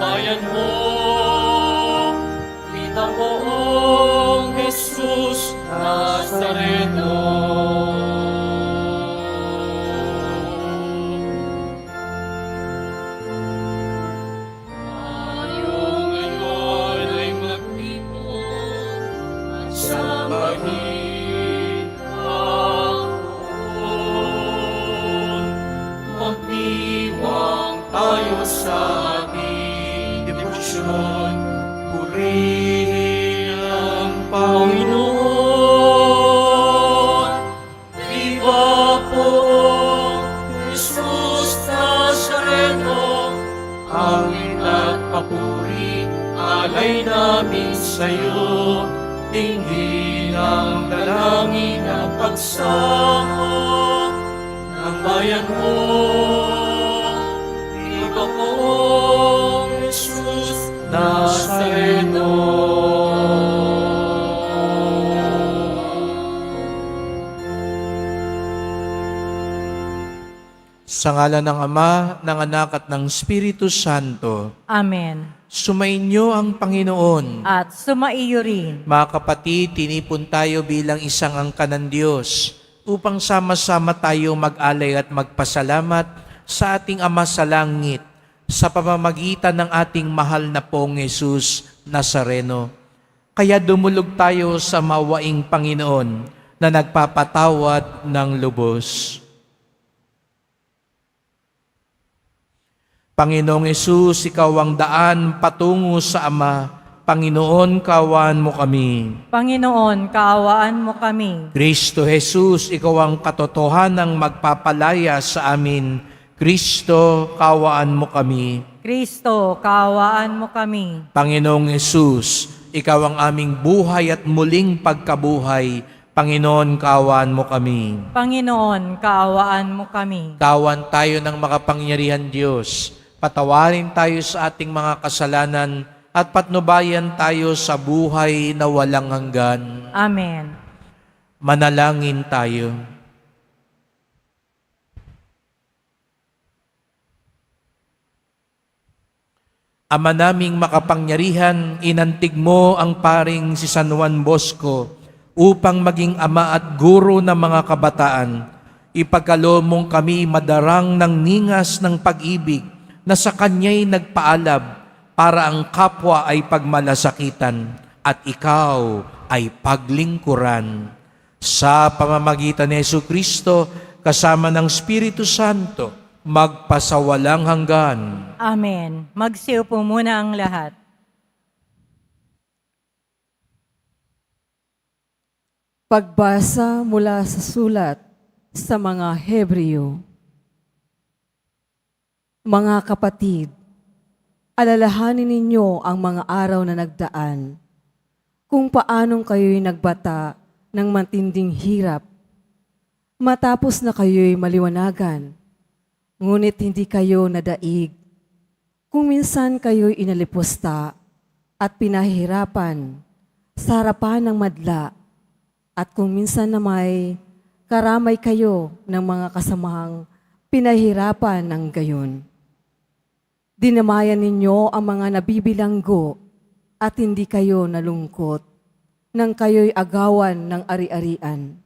bayan mo. Kita moong Jesus Nazareno. Tayo ngayon ay magtipon at sambahin ang Poon. Magdiwang tayo sa ating debosyon, purihin ang Panginoon. Viva Poong Jesus Nazareno, awit at papuri, alay namin sa'yo. Tingin ang dalangin at pagsamo ng bayan mo. Viva Poong Jesus Nazareno. Sa ngalan ng Ama, ng Anak at ng Espiritu Santo. Amen. Sumainyo ang Panginoon. At sumaiyo rin. Mga kapatid, tinipon tayo bilang isang angkan ng Diyos upang sama-sama tayo mag-alay at magpasalamat sa ating Ama sa langit sa pamamagitan ng ating mahal na Poong Jesus Nazareno. Kaya dumulog tayo sa mawaing Panginoon na nagpapatawad ng lubos. Panginoong Yesus, Ikaw ang daan patungo sa Ama. Panginoon, kaawaan mo kami. Panginoon, kaawaan mo kami. Kristo Jesus, Ikaw ang katotohanang magpapalaya sa amin. Kristo, kaawaan mo kami. Kristo, kaawaan mo kami. Panginoong Yesus, Ikaw ang aming buhay at muling pagkabuhay. Panginoon, kaawaan mo kami. Panginoon, kaawaan mo kami. Tawan tayo ng makapangyarihan Diyos. Patawarin tayo sa ating mga kasalanan at patnubayan tayo sa buhay na walang hanggan. Amen. Manalangin tayo. Ama naming makapangyarihan, inantig mo ang paring si San Juan Bosco upang maging ama at guro ng mga kabataan. Ipagkaloob mong kami madarang ng ningas ng pag-ibig na sa kanya'y nagpaalab para ang kapwa ay pagmalasakitan at ikaw ay paglingkuran. Sa pamamagitan ni Jesucristo, kasama ng Espiritu Santo, magpasawalang hanggan. Amen. Magsiupo muna ang lahat. Pagbasa mula sa sulat sa mga Hebreo. Mga kapatid, alalahanin ninyo ang mga araw na nagdaan, kung paanong kayo'y nagbata ng matinding hirap. Matapos na kayo'y maliwanagan, ngunit hindi kayo nadaig. Kung minsan kayo'y inalipusta at pinahihirapan sa harapan ng madla, at kung minsan na may karamay kayo ng mga kasamahang pinahirapan ng gayon. Dinamayan ninyo ang mga nabibilanggo at hindi kayo nalungkot nang kayo'y agawan ng ari-arian.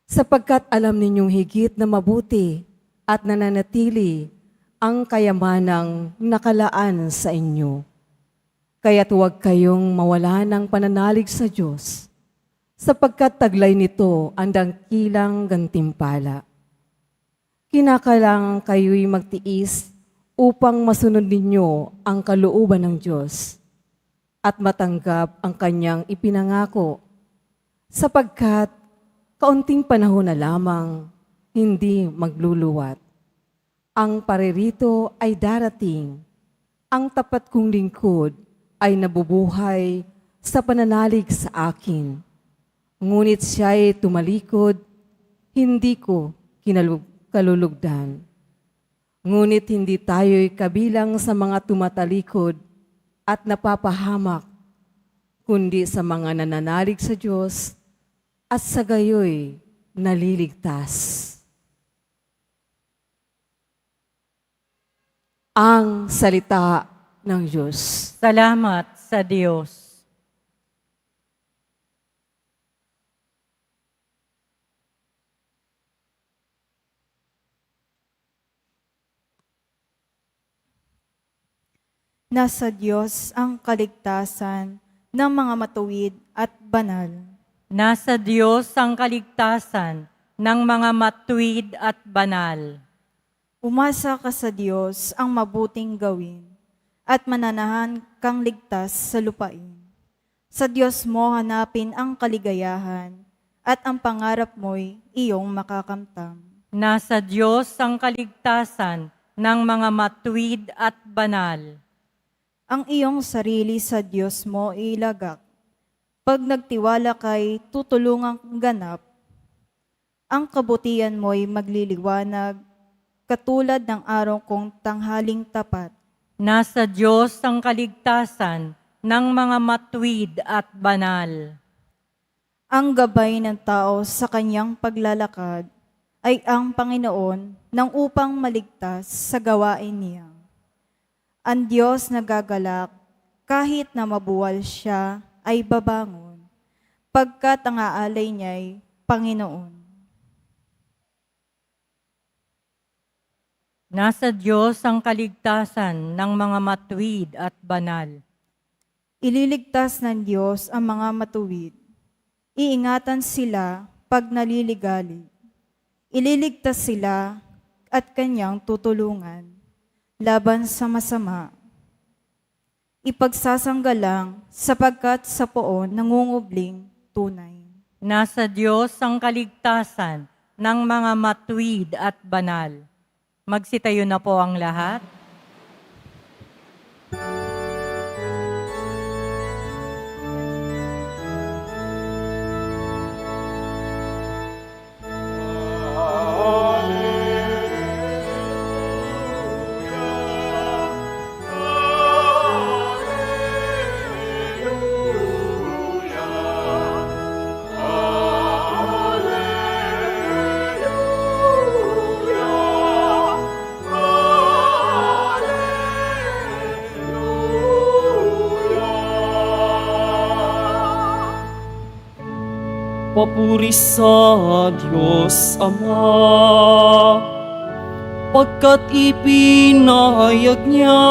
Sapagkat alam ninyong higit na mabuti at nananatili ang kayamanang nakalaan sa inyo. Kaya't huwag kayong mawala ng pananalig sa Diyos, sapagkat taglay nito ang dangkilang gantimpala. Kinakailangan kayo'y magtiis upang masunod ninyo ang kalooban ng Diyos at matanggap ang kanyang ipinangako, sapagkat kaunting panahon na lamang, hindi magluluwat. Ang paririto ay darating, ang tapat kong lingkod ay nabubuhay sa pananalig sa akin. Ngunit siya'y tumalikod, hindi ko kalulugdan. Ngunit hindi tayo'y kabilang sa mga tumatalikod at napapahamak, kundi sa mga nananalig sa Diyos at sa gayo'y naliligtas. Ang salita ng Diyos. Salamat sa Diyos. Nasa Diyos ang kaligtasan ng mga matuwid at banal. Nasa Diyos ang kaligtasan ng mga matuwid at banal. Umasa ka sa Diyos ang mabuting gawin at mananahan kang ligtas sa lupain. Sa Diyos mo hanapin ang kaligayahan at ang pangarap mo'y iyong makakamtam. Nasa Diyos ang kaligtasan ng mga matuwid at banal. Ang iyong sarili sa Diyos mo ilagak. Pag nagtiwala kay tutulungang ganap, ang kabutihan mo'y magliliwanag katulad ng araw kong tanghaling tapat. Nasa Diyos ang kaligtasan ng mga matuwid at banal. Ang gabay ng tao sa kanyang paglalakad ay ang Panginoon nang upang maligtas sa gawain niya. Ang Diyos nagagalak kahit na mabuwal siya ay babangon, pagkat ang aalay niya'y Panginoon. Nasa Diyos ang kaligtasan ng mga matuwid at banal. Ililigtas ng Diyos ang mga matuwid. Iingatan sila pag naliligali. Ililigtas sila at kanyang tutulungan laban sa masama. Ipagsasanggalang sapagkat sa poon nangungubling tunay. Nasa Diyos ang kaligtasan ng mga matuwid at banal. Magsitayo na po ang lahat. Papuri sa Diyos Ama, pagkat ipinahayag niya,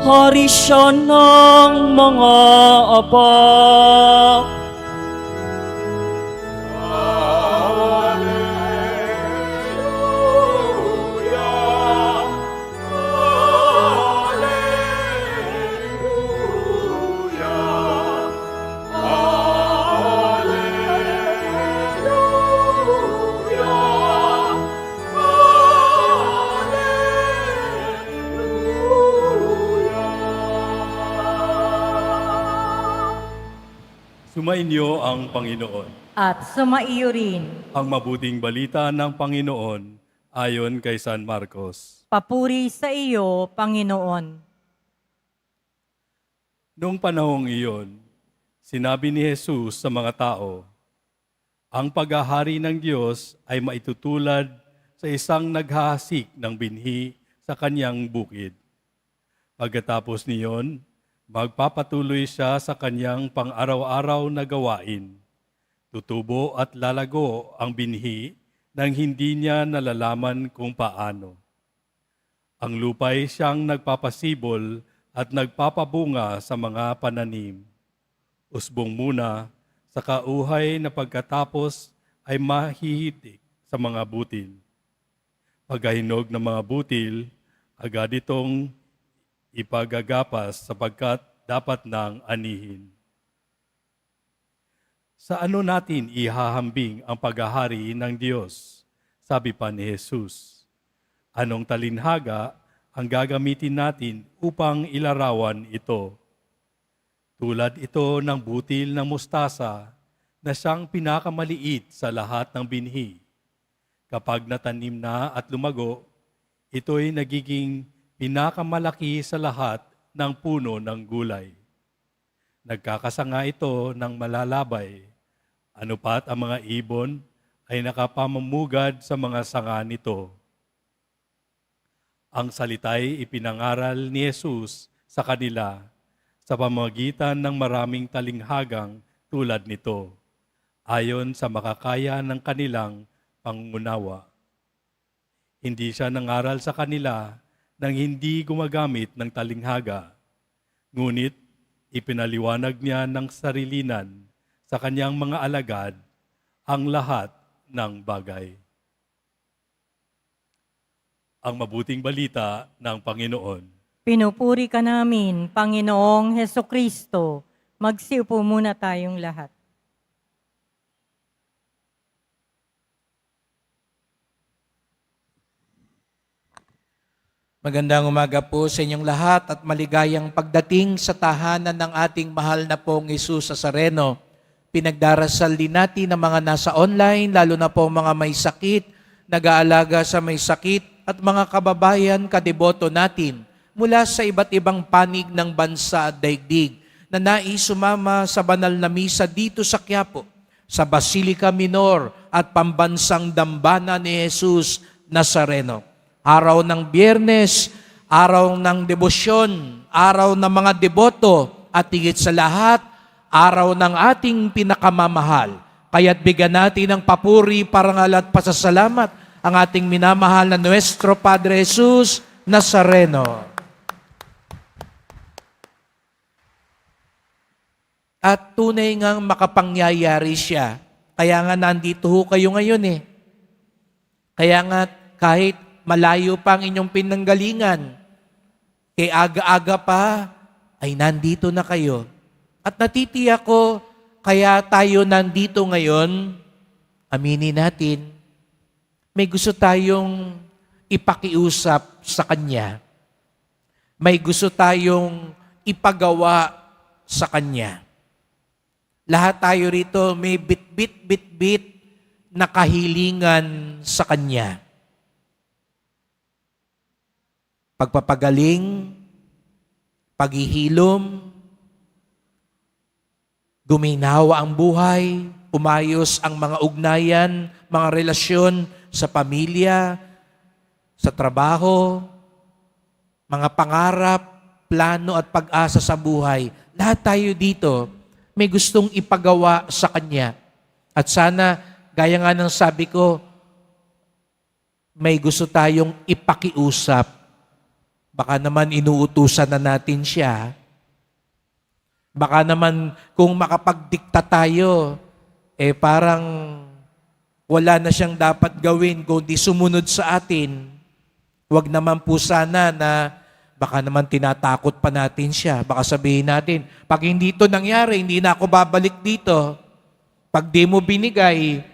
hari siya ng mga apak. Sumainyo ang Panginoon. At sumaiyo rin. Ang mabuting balita ng Panginoon ayon kay San Marcos. Papuri sa iyo, Panginoon. Noong panahong iyon, sinabi ni Jesus sa mga tao, ang paghahari ng Diyos ay maitutulad sa isang naghahasik ng binhi sa kanyang bukid. Pagkatapos niyon, magpapatuloy siya sa kanyang pang-araw-araw na gawain. Tutubo at lalago ang binhi nang hindi niya nalalaman kung paano. Ang lupa'y siyang nagpapasibol at nagpapabunga sa mga pananim. Usbong muna, sa kauhay na pagkatapos ay mahihitik sa mga butil. Pagkahinog ng mga butil, agad itong ipagagapas sapagkat dapat nang anihin. Sa ano natin ihahambing ang paghahari ng Diyos? Sabi pa ni Jesus. Anong talinhaga ang gagamitin natin upang ilarawan ito? Tulad ito ng butil ng mustasa na siyang pinakamaliit sa lahat ng binhi. Kapag natanim na at lumago, ito'y nagiging pinakamalaki sa lahat ng puno ng gulay. Nagkakasanga ito ng malalabay. Ano pat ang mga ibon ay nakapamamugad sa mga sanga nito. Ang salita'y ipinangaral ni Jesus sa kanila sa pamamagitan ng maraming talinghagang tulad nito, ayon sa makakaya ng kanilang pangunawa. Hindi siya nangaral sa kanila nang hindi gumagamit ng talinghaga, ngunit ipinaliwanag niya ng sarilinan sa kanyang mga alagad ang lahat ng bagay. Ang mabuting balita ng Panginoon. Pinupuri ka namin, Panginoong Hesukristo. Magsiupo muna tayong lahat. Magandang umaga po sa inyong lahat at maligayang pagdating sa tahanan ng ating mahal na pong Jesus Nazareno. Pinagdarasal din natin ang mga nasa online, lalo na po mga may sakit, nag-aalaga sa may sakit, at mga kababayan kadeboto natin mula sa iba't ibang panig ng bansa at daigdig na nais sumama sa banal na misa dito sa Quiapo, sa Basilica Minor at pambansang dambana ni Jesus Nazareno. Araw ng Biyernes, araw ng debosyon, araw ng mga deboto, at higit sa lahat, araw ng ating pinakamamahal. Kaya't bigyan natin ng papuri, parangal at pasasalamat ang ating minamahal na Nuestro Padre Jesus Nazareno. At tunay ngang makapangyayari siya. Kaya nga nandito ho kayo ngayon eh. Kaya nga kahit malayo pa ang inyong pinanggalingan, kay aga-aga pa, ay nandito na kayo. At natitiyak ko, kaya tayo nandito ngayon, aminin natin, may gusto tayong ipakiusap sa Kanya. May gusto tayong ipagawa sa Kanya. Lahat tayo rito may bit-bit na kahilingan sa Kanya. Pagpapagaling, paghihilom, guminawa ang buhay, umayos ang mga ugnayan, mga relasyon sa pamilya, sa trabaho, mga pangarap, plano at pag-asa sa buhay. Lahat tayo dito may gustong ipagawa sa Kanya. At sana, gaya nga ng sabi ko, may gusto tayong ipakiusap. Baka naman inuutusan na natin siya. Baka naman kung makapagdikta tayo, parang wala na siyang dapat gawin kundi sumunod sa atin. Huwag naman po sana na baka naman tinatakot pa natin siya. Baka sabihin natin, pag hindi ito nangyari, hindi na ako babalik dito. Pag di mo binigay,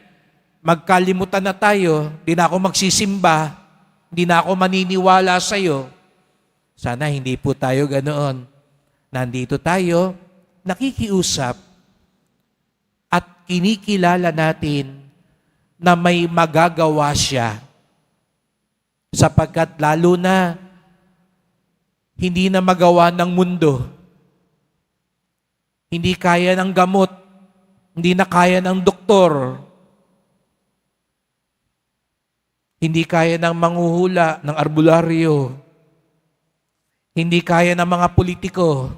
magkalimutan na tayo, di na ako magsisimba, di na ako maniniwala sa iyo. Sana hindi po tayo ganoon. Nandito tayo, nakikiusap, at kinikilala natin na may magagawa siya. Sapagkat lalo na, hindi na magawa ng mundo. Hindi kaya ng gamot. Hindi na kaya ng doktor. Hindi kaya ng manghuhula, ng arbularyo. Hindi kaya ng mga politiko.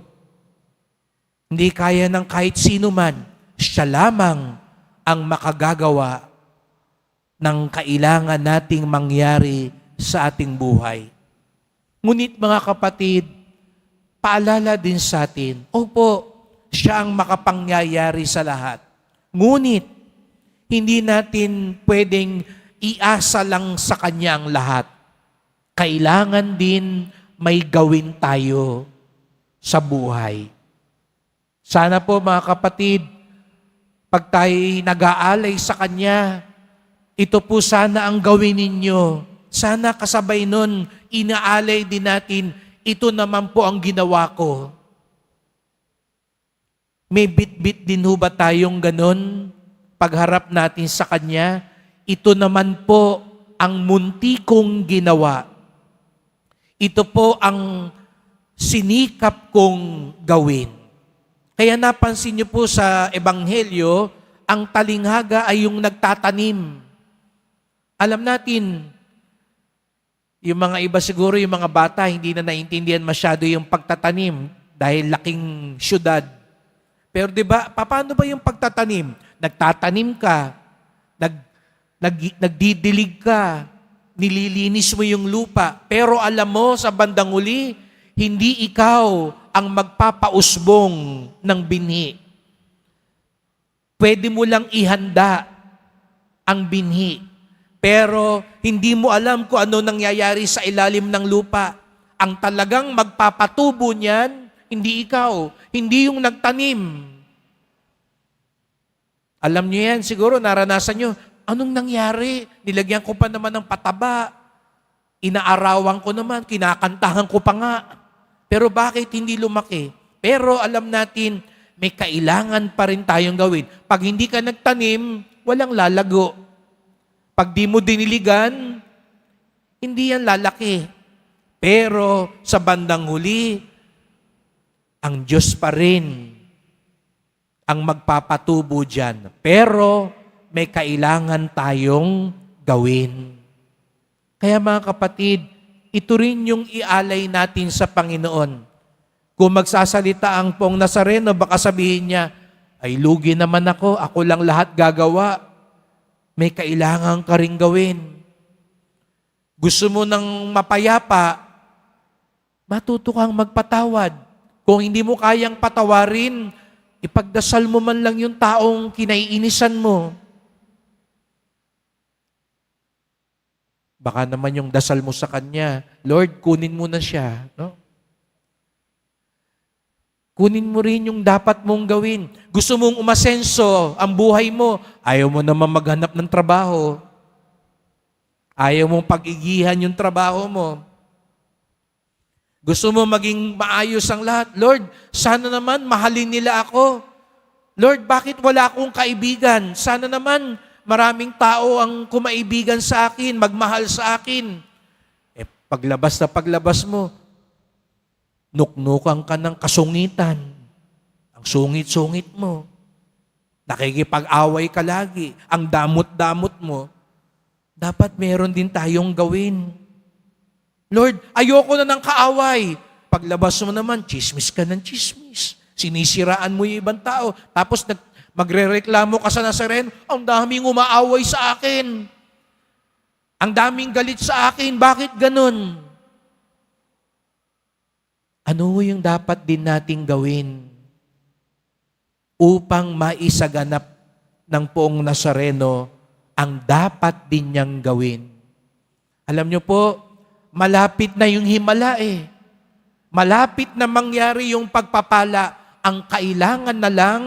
Hindi kaya ng kahit sino man. Siya lamang ang makagagawa ng kailangan nating mangyari sa ating buhay. Ngunit mga kapatid, paalala din sa atin, opo, siya ang makapangyayari sa lahat. Ngunit, hindi natin pwedeng iasa lang sa Kanya ang lahat. Kailangan din may gawin tayo sa buhay. Sana po mga kapatid, pag tayo'y nag-aalay sa Kanya, ito po sana ang gawin ninyo. Sana kasabay nun, inaalay din natin, ito naman po ang ginawa ko. May bit-bit din ho ba tayong ganon? Pagharap natin sa Kanya, ito naman po ang munti kong ginawa. Ito po ang sinikap kong gawin. Kaya napansin niyo po sa Ebanghelyo, ang talinghaga ay yung nagtatanim. Alam natin, Yung mga iba siguro, yung mga bata, hindi na naintindihan masyado yung pagtatanim dahil laking syudad. Pero di ba, paano ba yung pagtatanim? Nagtatanim ka, nagdidilig ka, nililinis mo yung lupa, pero alam mo sa bandang huli, hindi ikaw ang magpapausbong ng binhi. Pwede mo lang ihanda ang binhi, pero hindi mo alam kung ano nangyayari sa ilalim ng lupa. Ang talagang magpapatubo niyan, hindi ikaw, hindi yung nagtanim. Alam niyo yan, siguro naranasan niyo, anong nangyari? Nilagyan ko pa naman ng pataba, inaarawan ko naman, kinakantahan ko pa nga. Pero bakit hindi lumaki? Pero alam natin, may kailangan pa rin tayong gawin. Pag hindi ka nagtanim, walang lalago. Pag di mo diniligan, hindi yan lalaki. Pero sa bandang huli, ang Diyos pa rin ang magpapatubo dyan. Pero may kailangan tayong gawin. Kaya mga kapatid, ito rin yung ialay natin sa Panginoon. Kung magsasalita ang Poong Nazareno, baka sabihin niya, ay lugi naman ako lang lahat gagawa. May kailangan ka rin gawin. Gusto mo ng mapayapa, matuto kang magpatawad. Kung hindi mo kayang patawarin, ipagdasal mo man lang yung taong kinaiinisan mo. Baka naman yung dasal mo sa kanya, Lord, kunin mo na siya. No? Kunin mo rin yung dapat mong gawin. Gusto mong umasenso ang buhay mo, ayaw mo naman maghanap ng trabaho. Ayaw mong pag-igihan yung trabaho mo. Gusto mo maging maayos ang lahat. Lord, sana naman mahalin nila ako. Lord, bakit wala akong kaibigan? Sana naman maraming tao ang kumaibigan sa akin, magmahal sa akin. Paglabas na paglabas mo, nuknukan ka ng kasungitan. Ang sungit-sungit mo. Nakikipag-away ka lagi. Ang damot-damot mo. Dapat meron din tayong gawin. Lord, ayoko na ng kaaway. Paglabas mo naman, chismis ka ng chismis. Sinisiraan mo yung ibang tao. Tapos magrereklamo ka sa Nazareno, ang daming umaaway sa akin. Ang daming galit sa akin. Bakit ganun? Ano yung dapat din nating gawin upang maisaganap ng Poong Nazareno ang dapat din niyang gawin? Alam niyo po, malapit na yung himala eh. Malapit na mangyari yung pagpapala. Ang kailangan na lang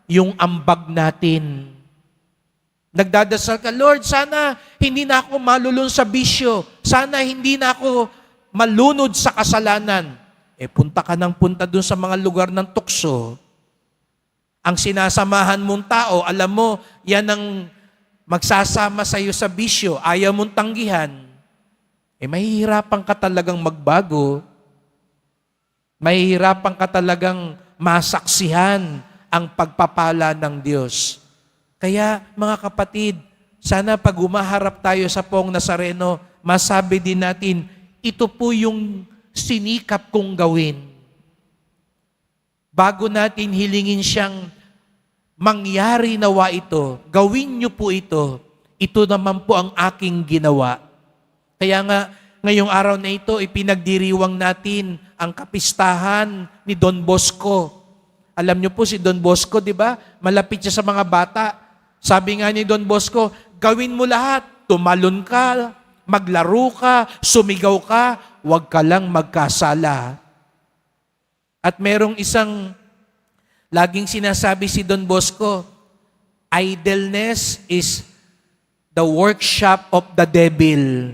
yung ambag natin. Nagdadasal ka, Lord, sana hindi na ako malulun sa bisyo. Sana hindi na ako malunod sa kasalanan. Punta ka ng punta dun sa mga lugar ng tukso. Ang sinasamahan mong tao, alam mo, yan ang magsasama sa iyo sa bisyo. Ayaw mong tanggihan. Mahihirapan ka talagang magbago. Mahihirapan ka talagang masaksihan ang pagpapala ng Diyos. Kaya mga kapatid, sana pag umaharap tayo sa Poong Nazareno, masabi din natin, ito po yung sinikap kong gawin. Bago natin hilingin siyang mangyari nawa ito, gawin niyo po ito, ito naman po ang aking ginawa. Kaya nga, ngayong araw na ito, ipinagdiriwang natin ang kapistahan ni Don Bosco. Alam niyo po si Don Bosco, di ba? Malapit siya sa mga bata. Sabi nga ni Don Bosco, gawin mo lahat. Tumalon ka, maglaro ka, sumigaw ka, huwag ka lang magkasala. At merong isang laging sinasabi si Don Bosco, idleness is the workshop of the devil.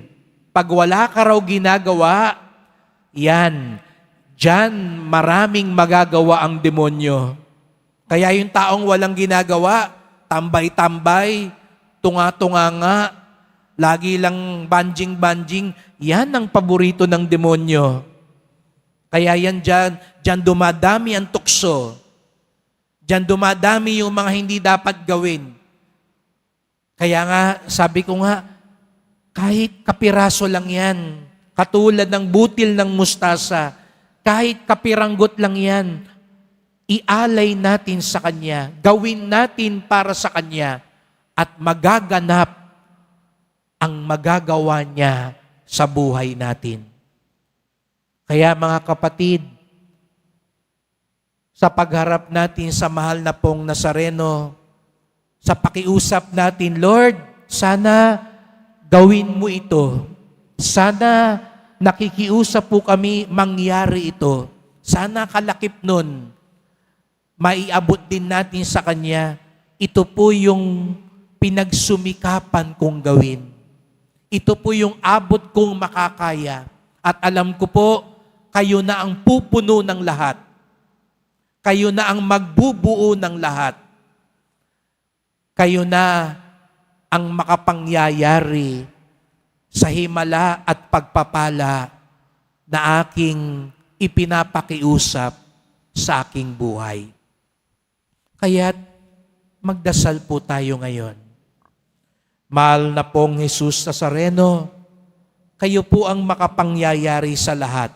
Pag wala ka raw ginagawa, yan, diyan maraming magagawa ang demonyo. Kaya yung taong walang ginagawa, tambay-tambay, tunga-tunganga, lagi lang banjing-banjing, yan ang paborito ng demonyo. Kaya yan dyan dumadami ang tukso. Dyan dumadami yung mga hindi dapat gawin. Kaya nga, sabi ko nga, kahit kapiraso lang yan, Katulad ng butil ng mustasa, kahit kapiranggot lang yan, ialay natin sa Kanya, gawin natin para sa Kanya, at magaganap ang magagawa niya sa buhay natin. Kaya mga kapatid, sa pagharap natin sa mahal na pong Nazareno, sa pakiusap natin, Lord, sana gawin mo ito. Sana nakikiusap po kami mangyari ito. Sana kalakip nun, maiabot din natin sa Kanya. Ito po yung pinagsumikapan kong gawin. Ito po yung abot kong makakaya. At alam ko po, kayo na ang pupuno ng lahat. Kayo na ang magbubuo ng lahat. Kayo na ang makapangyayari sa himala at pagpapala na aking ipinapakiusap sa aking buhay. Kaya't magdasal po tayo ngayon. Mahal na pong Jesus Nazareno, kayo po ang makapangyayari sa lahat.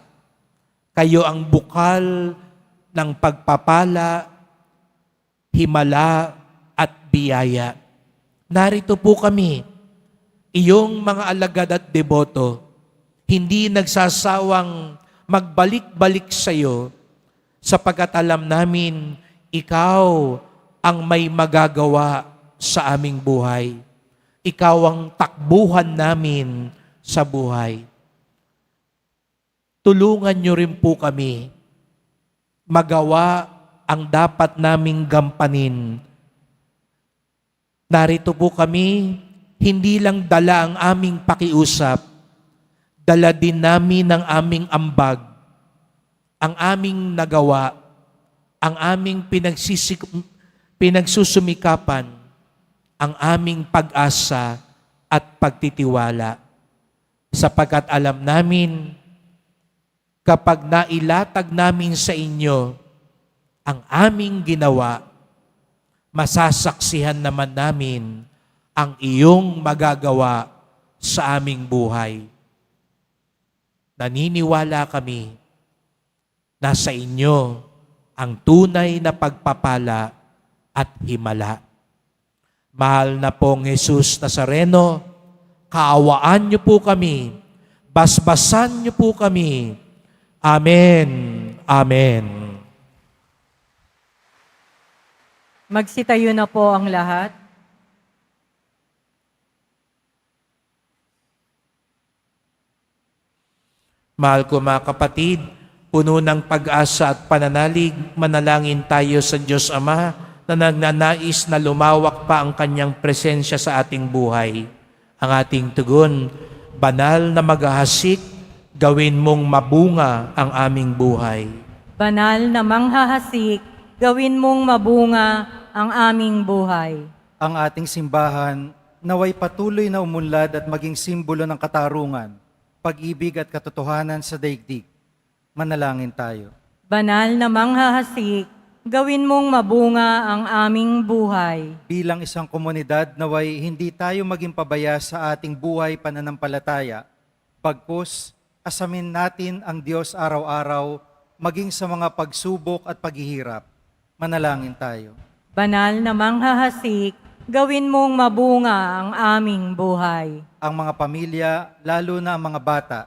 Kayo ang bukal ng pagpapala, himala at biyaya. Narito po kami, iyong mga alagad at deboto, hindi nagsasawang magbalik-balik sa iyo sapagkat alam namin ikaw ang may magagawa sa aming buhay. Ikaw ang takbuhan namin sa buhay. Tulungan niyo rin po kami magawa ang dapat naming gampanin. Narito po kami, hindi lang dala ang aming pakiusap, dala din namin ang aming ambag, ang aming nagawa, ang aming pinagsusumikapan, ang aming pag-asa at pagtitiwala. Sapagkat alam namin, kapag nailatag namin sa inyo ang aming ginawa, masasaksihan naman namin ang iyong magagawa sa aming buhay. Naniniwala kami na sa inyo ang tunay na pagpapala at himala. Mahal na pong Jesus Nazareno, kaawaan niyo po kami, basbasan niyo po kami. Amen. Amen. Magsitayo na po ang lahat. Mahal ko mga kapatid, puno ng pag-asa at pananalig, manalangin tayo sa Diyos Ama na nagnanais na lumawak pa ang Kanyang presensya sa ating buhay. Ang ating tugon, banal na maghahasik, gawin mong mabunga ang aming buhay. Banal na manghahasik, gawin mong mabunga ang aming buhay. Ang ating simbahan naway patuloy na umunlad at maging simbolo ng katarungan, pag-ibig at katotohanan sa daigdig. Manalangin tayo. Banal na manghahasik, gawin mong mabunga ang aming buhay. Bilang isang komunidad naway hindi tayo maging pabaya sa ating buhay pananampalataya. Pagkus, asamin natin ang Diyos araw-araw, maging sa mga pagsubok at paghihirap. Manalangin tayo. Banal na manghahasik, gawin mong mabunga ang aming buhay. Ang mga pamilya, lalo na ang mga bata,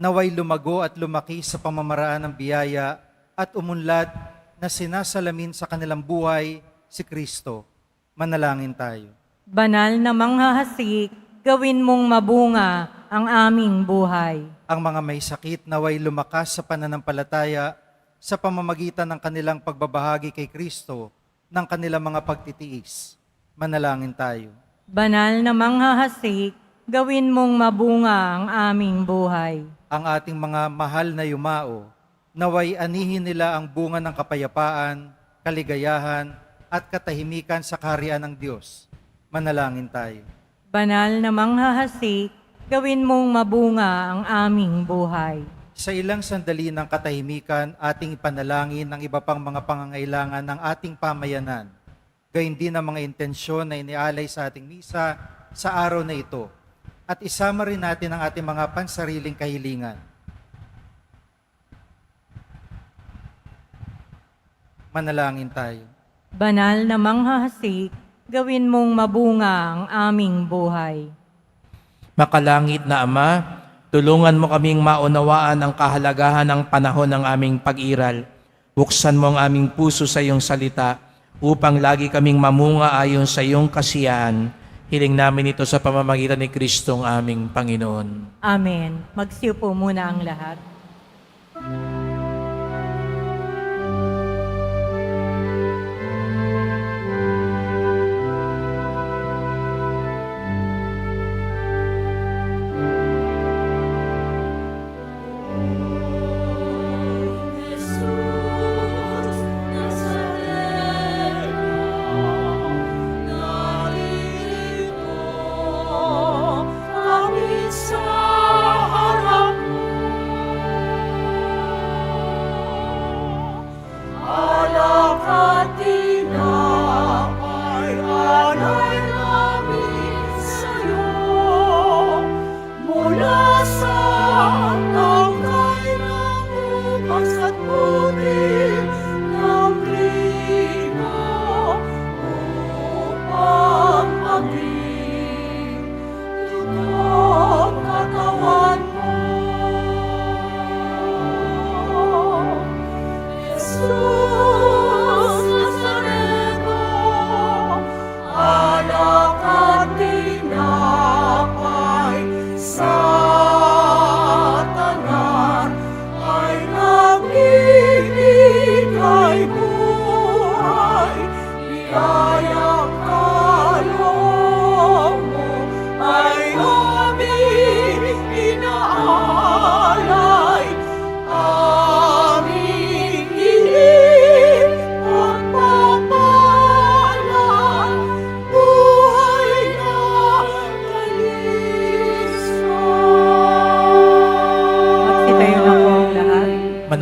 naway lumago at lumaki sa pamamaraan ng biyaya at umunlad na sinasalamin sa kanilang buhay si Kristo. Manalangin tayo. Banal na manghahasik, gawin mong mabunga ang aming buhay. Ang mga may sakit naway lumakas sa pananampalataya sa pamamagitan ng kanilang pagbabahagi kay Kristo ng kanilang mga pagtitiis. Manalangin tayo. Banal na manghahasik, gawin mong mabunga ang aming buhay. Ang ating mga mahal na yumao, naway anihin nila ang bunga ng kapayapaan, kaligayahan, at katahimikan sa kaharian ng Diyos. Manalangin tayo. Banal na manghahasik, gawin mong mabunga ang aming buhay. Sa ilang sandali ng katahimikan, ating ipanalangin ang iba pang mga pangangailangan ng ating pamayanan. Gayun din ang mga intensyon na inialay sa ating misa sa araw na ito. at isama rin natin ang ating mga pansariling kahilingan. Manalangin tayo. Banal na manghahasik, gawin mong mabunga ang aming buhay. Makalangit na Ama, tulungan mo kaming maunawaan ang kahalagahan ng panahon ng aming pag-iral. Buksan mo ang aming puso sa iyong salita upang lagi kaming mamunga ayon sa iyong kasiyahan. Hiling namin ito sa pamamagitan ni Kristong aming Panginoon. Amen. Magsiupo muna ang lahat.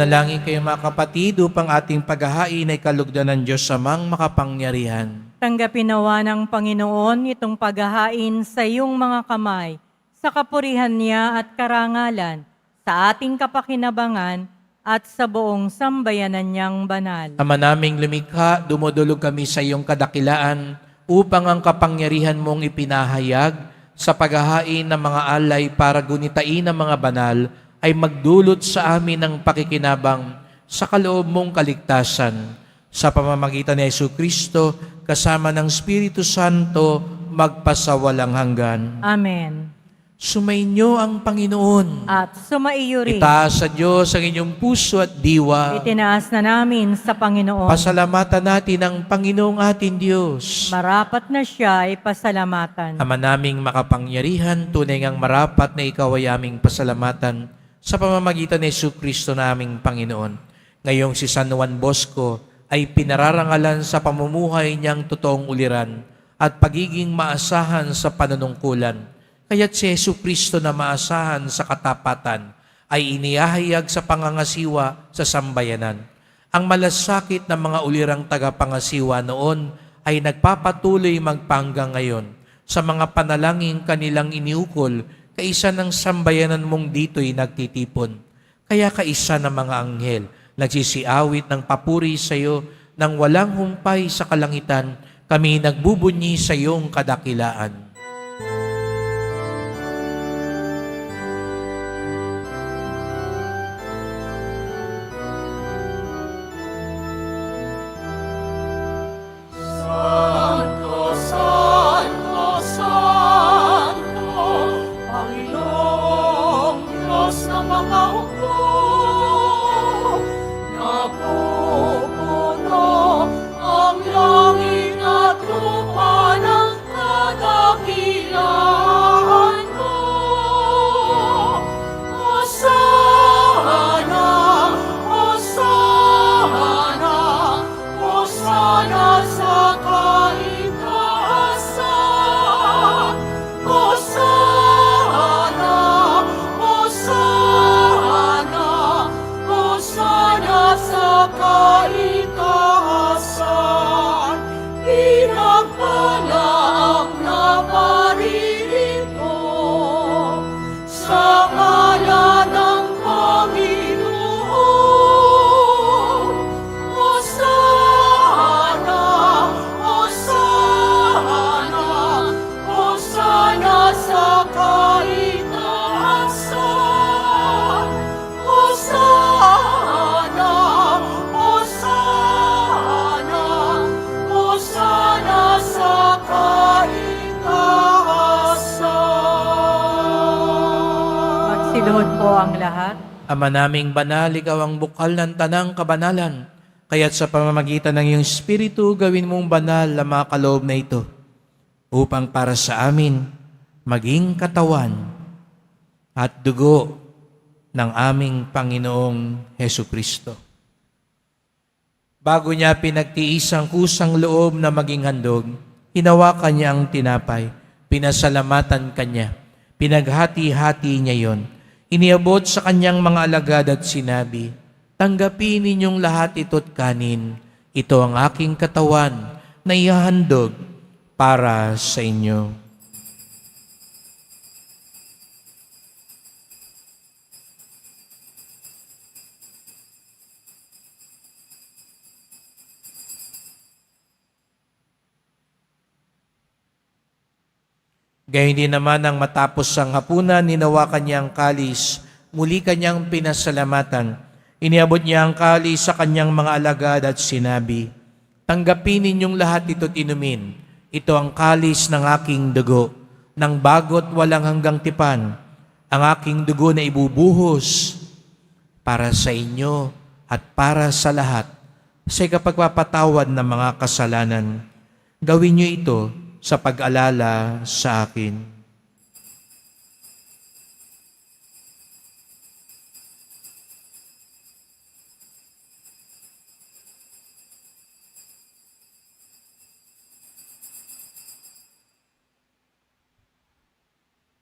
Manalangin kayo mga kapatid upang ating paghahain ay kalugdan ng Diyos Amang makapangyarihan. Tanggapin nawa ng Panginoon itong paghahain sa iyong mga kamay, sa kapurihan niya at karangalan, sa ating kapakinabangan at sa buong sambayanan niyang banal. Ama naming lumikha, dumudulog kami sa iyong kadakilaan upang ang kapangyarihan mong ipinahayag sa paghahain ng mga alay para gunitain ang mga banal ay magdulot sa amin ng pakikinabang sa kaloob mong kaligtasan. Sa pamamagitan ni Jesucristo, kasama ng Espiritu Santo, magpasawalang hanggan. Amen. Sumainyo ang Panginoon. At sumaiyo rin. Itaas sa Diyos ang inyong puso at diwa. Itinaas na namin sa Panginoon. Pasalamatan natin ang Panginoong ating Diyos. Marapat na siya ay pasalamatan. Ama naming makapangyarihan, tunay ngang marapat na ikaw ay aming pasalamatan sa pamamagitan ni Jesucristo na aming Panginoon. Ngayong si San Juan Bosco ay pinararangalan sa pamumuhay niyang totoong uliran at pagiging maasahan sa panunungkulan. Kaya't si Jesucristo na maasahan sa katapatan ay inihahayag sa pangangasiwa sa sambayanan. Ang malasakit ng mga ulirang tagapangasiwa noon ay nagpapatuloy magpanggang ngayon sa mga panalangin kanilang iniukol kaisa ng sambayanan mong dito'y nagtitipon. Kaya kaisa ng mga anghel, nagsisiawit ng papuri sa iyo nang walang humpay sa kalangitan, kami nagbubunyi sa iyong kadakilaan. Ang langit at lupa ng kadakilaan. po ang lahat. Ama naming banal, ikaw ang bukal ng tanang kabanalan. Kaya't sa pamamagitan ng iyong Espiritu, gawin mong banal ang mga kaloob na ito, upang para sa amin maging katawan at dugo ng aming Panginoong Hesu Kristo. Bago niya pinagtiis ang kusang loob na maging handog, hinawakan niya ang tinapay, pinasalamatan kanya, pinaghati-hati niya yon. Iniabot sa kanyang mga alagad at sinabi, "Tanggapin ninyong lahat ito't kanin. Ito ang aking katawan na ihahandog para sa inyo." Gayon din naman nang matapos ang hapunan, ninawakan niya ang kalis, muli kanyang pinasalamatan. Iniabot niya ang kalis sa kanyang mga alagad at sinabi, "Tanggapin ninyong lahat ito't inumin. Ito ang kalis ng aking dugo, ng bago't walang hanggang tipan, ang aking dugo na ibubuhos para sa inyo at para sa lahat, sa ikapagpapatawad ng mga kasalanan. Gawin niyo ito sa pag-alala sa akin."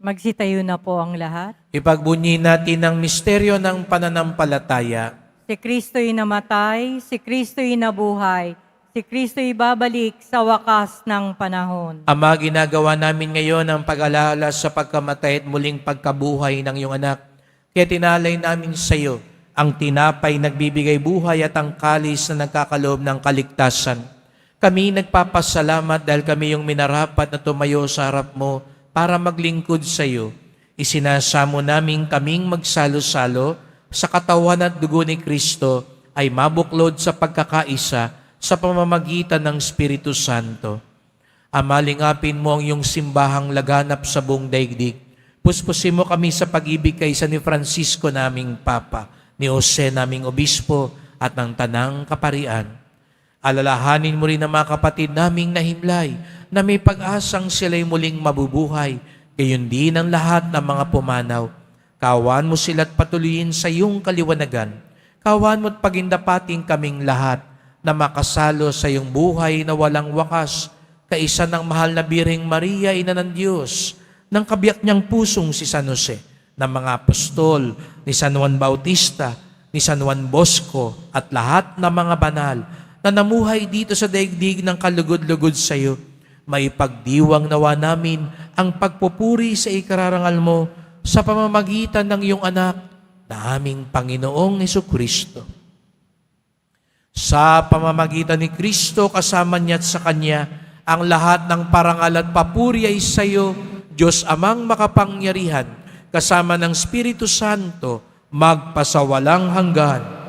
Magsitayo na po ang lahat. Ipagbunyi natin ang misteryo ng pananampalataya. Si Kristo'y namatay, si Kristo'y nabuhay, si Kristo'y babalik sa wakas ng panahon. Ama, ginagawa namin ngayon ang pag-alala sa pagkamatay at muling pagkabuhay ng iyong anak. Kaya tinalay namin sa iyo ang tinapay nagbibigay buhay at ang kalis na nagkakaloob ng kaligtasan. Kami nagpapasalamat dahil kami yung minarapat na tumayo sa harap mo para maglingkod sa iyo. Isinasamo namin kaming magsalo-salo sa katawan at dugo ni Kristo ay mabuklod sa pagkakaisa sa pamamagitan ng Espiritu Santo. Ama, lingapin mo ang iyong simbahang laganap sa buong daigdig. Puspusin mo kami sa pag-ibig kay San Francisco naming Papa, ni Jose naming Obispo at ng Tanang Kaparian. Alalahanin mo rin ang mga kapatid naming nahimlay na may pag-asang sila'y muling mabubuhay, gayon din ang lahat ng mga pumanaw. Kawan mo sila't patuloyin sa iyong kaliwanagan. Kawan mo't pagindapating kaming lahat na makasalo sa iyong buhay na walang wakas, kaisa ng mahal na Birheng Maria, Ina ng Diyos, ng kabiyak niyang pusong si San Jose, ng mga apostol, ni San Juan Bautista, ni San Juan Bosco, at lahat ng mga banal na namuhay dito sa daigdig ng kalugod-lugod sa iyo. Maipagdiwang nawa namin ang pagpupuri sa ikararangal mo sa pamamagitan ng iyong anak na aming Panginoong Jesucristo. Sa pamamagitan ni Kristo, kasama niya at sa Kanya, ang lahat ng parangal at papuri ay sa iyo, Diyos Amang makapangyarihan, kasama ng Espiritu Santo, magpasawalang hanggan.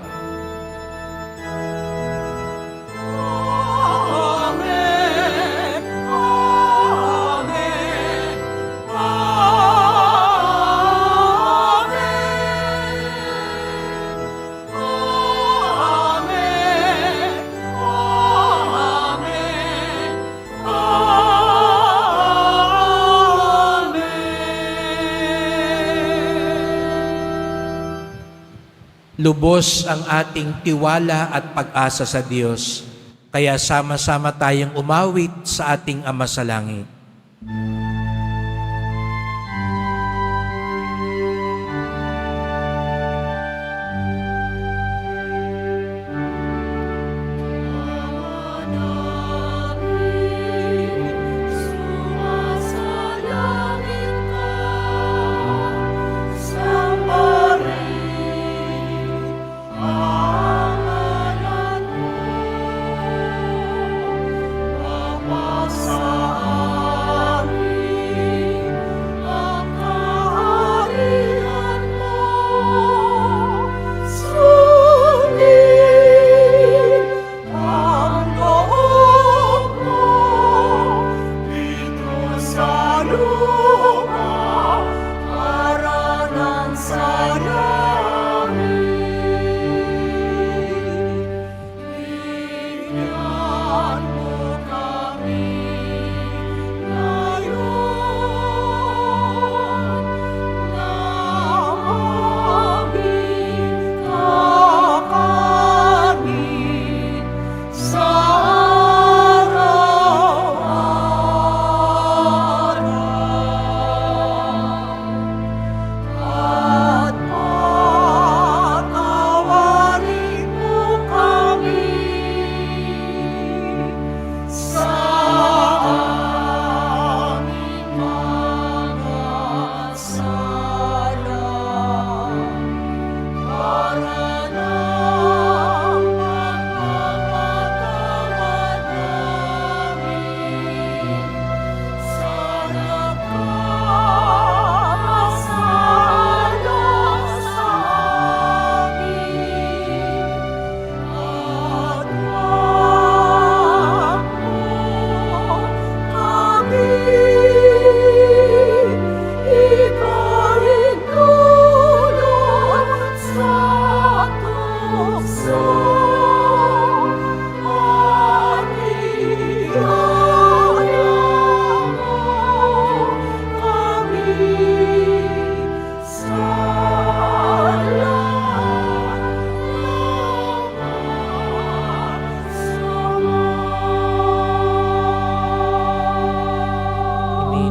Lubos ang ating tiwala at pag-asa sa Diyos, kaya sama-sama tayong umawit sa ating Ama sa Langit.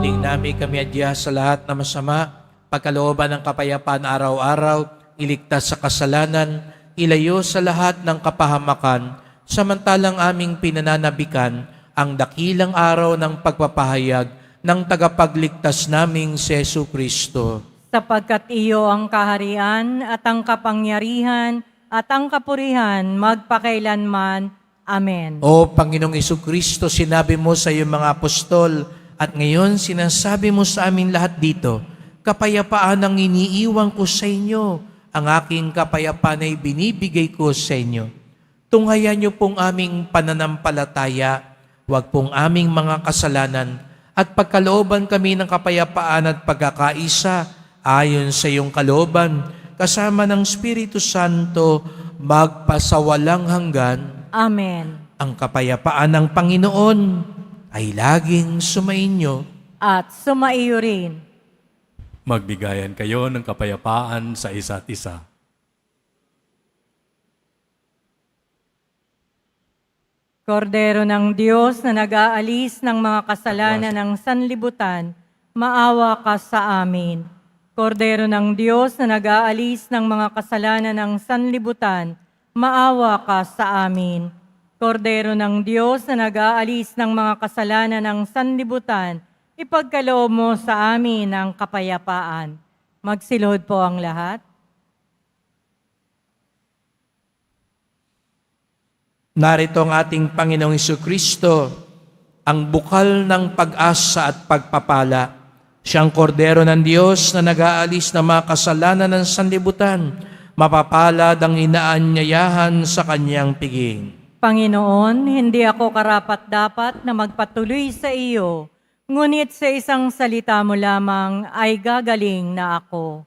Hinihiling namin kami adya sa lahat na masama, pagkalooban ng kapayapaan araw-araw, iligtas sa kasalanan, ilayo sa lahat ng kapahamakan, samantalang aming pinananabikan ang dakilang araw ng pagpapahayag ng tagapagligtas naming si Jesu Kristo. Sapagkat iyo ang kaharian at ang kapangyarihan at ang kapurihan magpakailanman. Amen. O Panginoong Kristo, sinabi mo sa iyong mga apostol, at ngayon sinasabi mo sa amin lahat dito, kapayapaan ang iniiwan ko sa inyo, ang aking kapayapaan ay binibigay ko sa inyo. Tunghayan niyo pong aming pananampalataya, huwag pong aming mga kasalanan, at pagkalooban kami ng kapayapaan at pagkakaisa, ayon sa iyong kalooban, kasama ng Espiritu Santo, magpasawalang hanggan. Amen. Ang kapayapaan ng Panginoon ay laging sumainyo. At sumaiyo rin. Magbigayan kayo ng kapayapaan sa isa't isa. Kordero ng Diyos na nag-aalis ng mga kasalanan ng sanlibutan, maawa ka sa amin. Kordero ng Diyos na nag-aalis ng mga kasalanan ng sanlibutan, maawa ka sa amin. Kordero ng Diyos na nag-aalis ng mga kasalanan ng sanlibutan, ipagkaloob mo sa amin ang kapayapaan. Magsilhod po ang lahat. Narito ang ating Panginoong Kristo, ang bukal ng pag-asa at pagpapala. Siyang kordero ng Diyos na nag-aalis ng mga kasalanan ng sanlibutan, mapapalad ang inaanyayahan sa kanyang piging. Panginoon, hindi ako karapat-dapat na magpatuloy sa iyo, ngunit sa isang salita mo lamang ay gagaling na ako.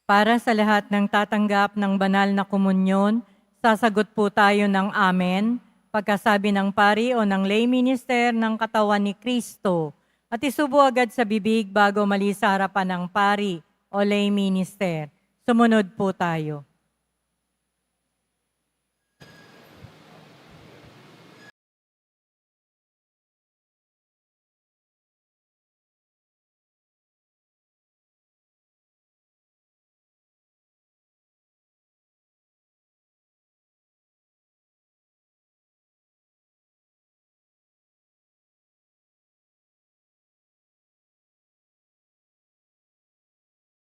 Para sa lahat ng tatanggap ng banal na komunyon, sasagot po tayo ng Amen, pagkasabi ng pari o ng lay minister ng katawan ni Kristo, at isubo agad sa bibig bago mali sa harapan ng pari o lay minister. Sumunod po tayo.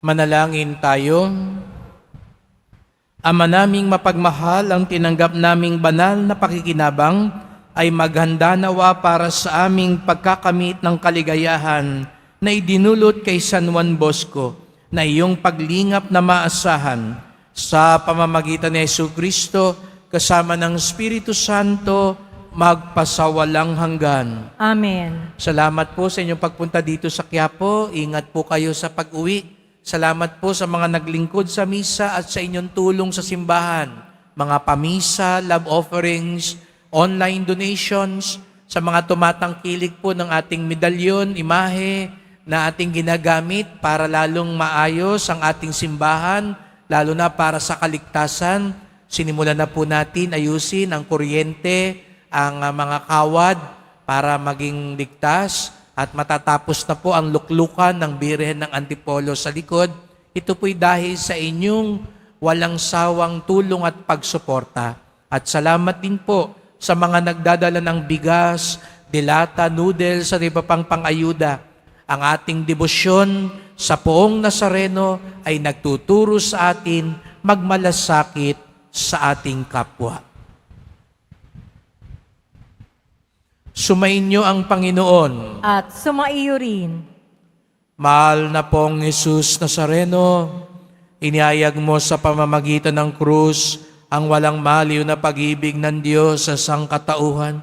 Manalangin tayo. Ama naming mapagmahal, ang tinanggap naming banal na pakikinabang ay maghanda nawa para sa aming pagkakamit ng kaligayahan na idinulot kay San Juan Bosco na iyong paglingap na maasahan sa pamamagitan ni Jesu Kristo kasama ng Espiritu Santo magpasawalang hanggan. Amen. Salamat po sa inyong pagpunta dito sa Quiapo. Ingat po kayo sa pag-uwi. Salamat po sa mga naglingkod sa misa at sa inyong tulong sa simbahan, mga pamisa, love offerings, online donations, sa mga tumatangkilik po ng ating medalyon, imahe na ating ginagamit para lalong maayos ang ating simbahan, lalo na para sa kaligtasan. Sinimulan na po natin ayusin ang kuryente, ang mga kawad para maging ligtas. At matatapos na po ang luklukan ng Birhen ng Antipolo sa likod. Ito po'y dahil sa inyong walang sawang tulong at pagsuporta. At salamat din po sa mga nagdadala ng bigas, dilata, noodles at iba pang pang-ayuda. Ang ating debosyon sa Poong Nazareno ay nagtuturo sa atin magmalasakit sa ating kapwa. Sumainyo ang Panginoon. At sumaiyo rin. Mahal na pong Jesus Nazareno, iniayag mo sa pamamagitan ng krus ang walang maliw na pag-ibig ng Diyos sa sangkatauhan.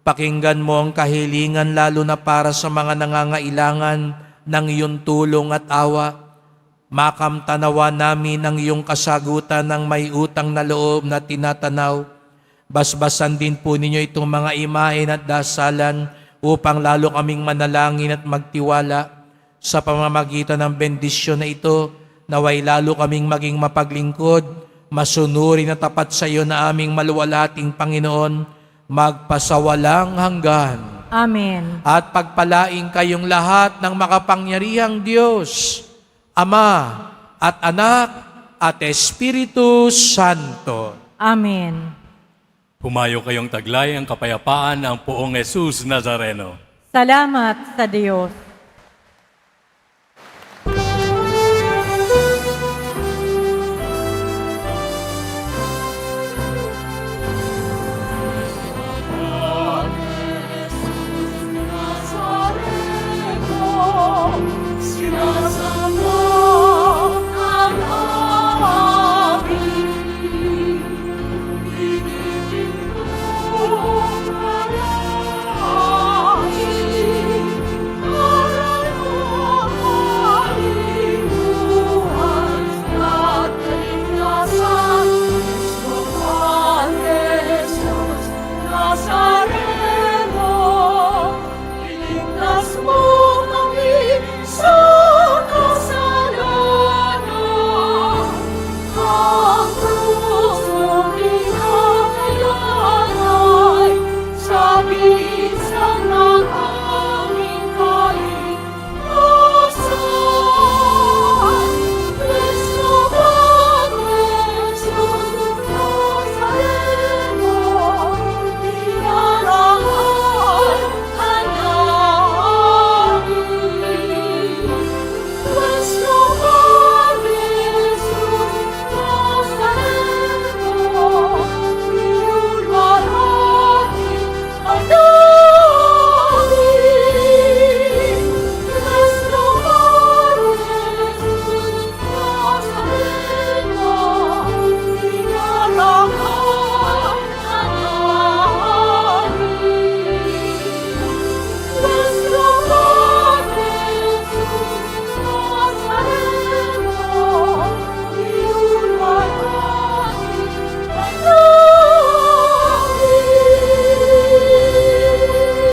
Pakinggan mo ang kahilingan lalo na para sa mga nangangailangan ng iyong tulong at awa. Makamtanawa namin ang iyong kasagutan ng may utang na loob na tinatanaw. Basbasan din po ninyo itong mga imahen at dasalan upang lalo kaming manalangin at magtiwala. Sa pamamagitan ng bendisyon na ito, naway lalo kaming maging mapaglingkod, masunurin na tapat sa iyo na aming maluwalhating Panginoon, magpasawalang hanggan. Amen. At pagpalaing kayong lahat ng makapangyarihang Diyos, Ama at Anak at Espiritu Santo. Amen. Pumayo kayong taglay ang kapayapaan ng poong Jesus Nazareno. Salamat sa Diyos.